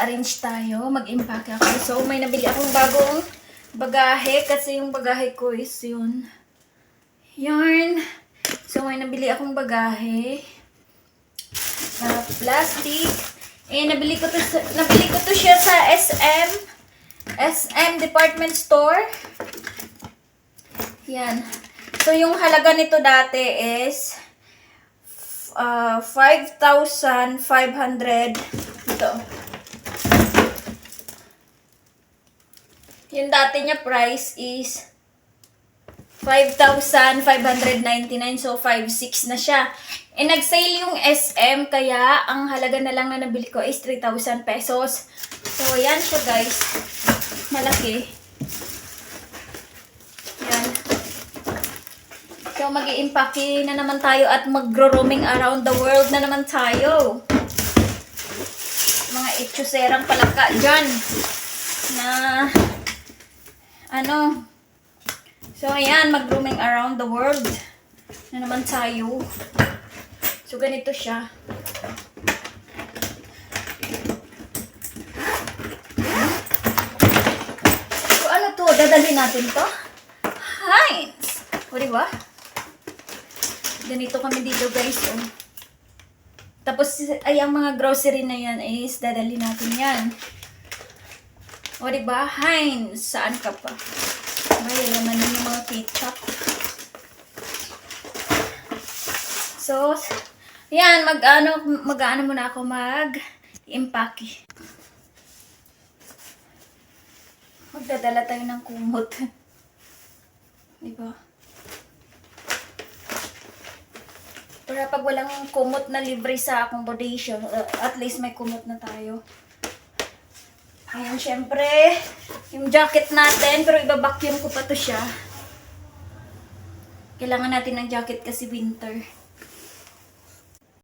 mag-arrange tayo, mag-impake ako. So, may nabili akong bagong bagahe kasi yung bagahe ko is yun. Yarn. So, may nabili akong bagahe na plastic. Nabili ko to siya sa SM department store. Yan. So, yung halaga nito dati is 5,500. Ito. Yung dati niya price is 5,599. So, 5,600 na siya. Nag-sale yung SM, kaya ang halaga na lang na nabili ko is 3,000 pesos. So, yan siya guys. Malaki. Yan. So, mag-i-impake na naman tayo at mag-roaming around the world na naman tayo. Mga itsuserang palaka dyan. Na, ano. So, ayan, mag-roaming around the world na naman tayo. So, ganito siya. So, ano to? Dadalhin natin to? Heinz! O, diba? Ganito kami dito, guys. Oh. Tapos, ay, ang mga grocery na yan is dadalhin natin yan. O, diba? Heinz! Saan ka pa? Ay, naman yung mga ketchup. So, yan, mag-ano muna ako mag-impake. Magdadala tayo ng kumot. Diba? Para pag walang kumot na libre sa accommodation, at least may kumot na tayo. Ayan, syempre, yung jacket natin, pero iba-vacuum ko pa to siya. Kailangan natin ng jacket kasi winter.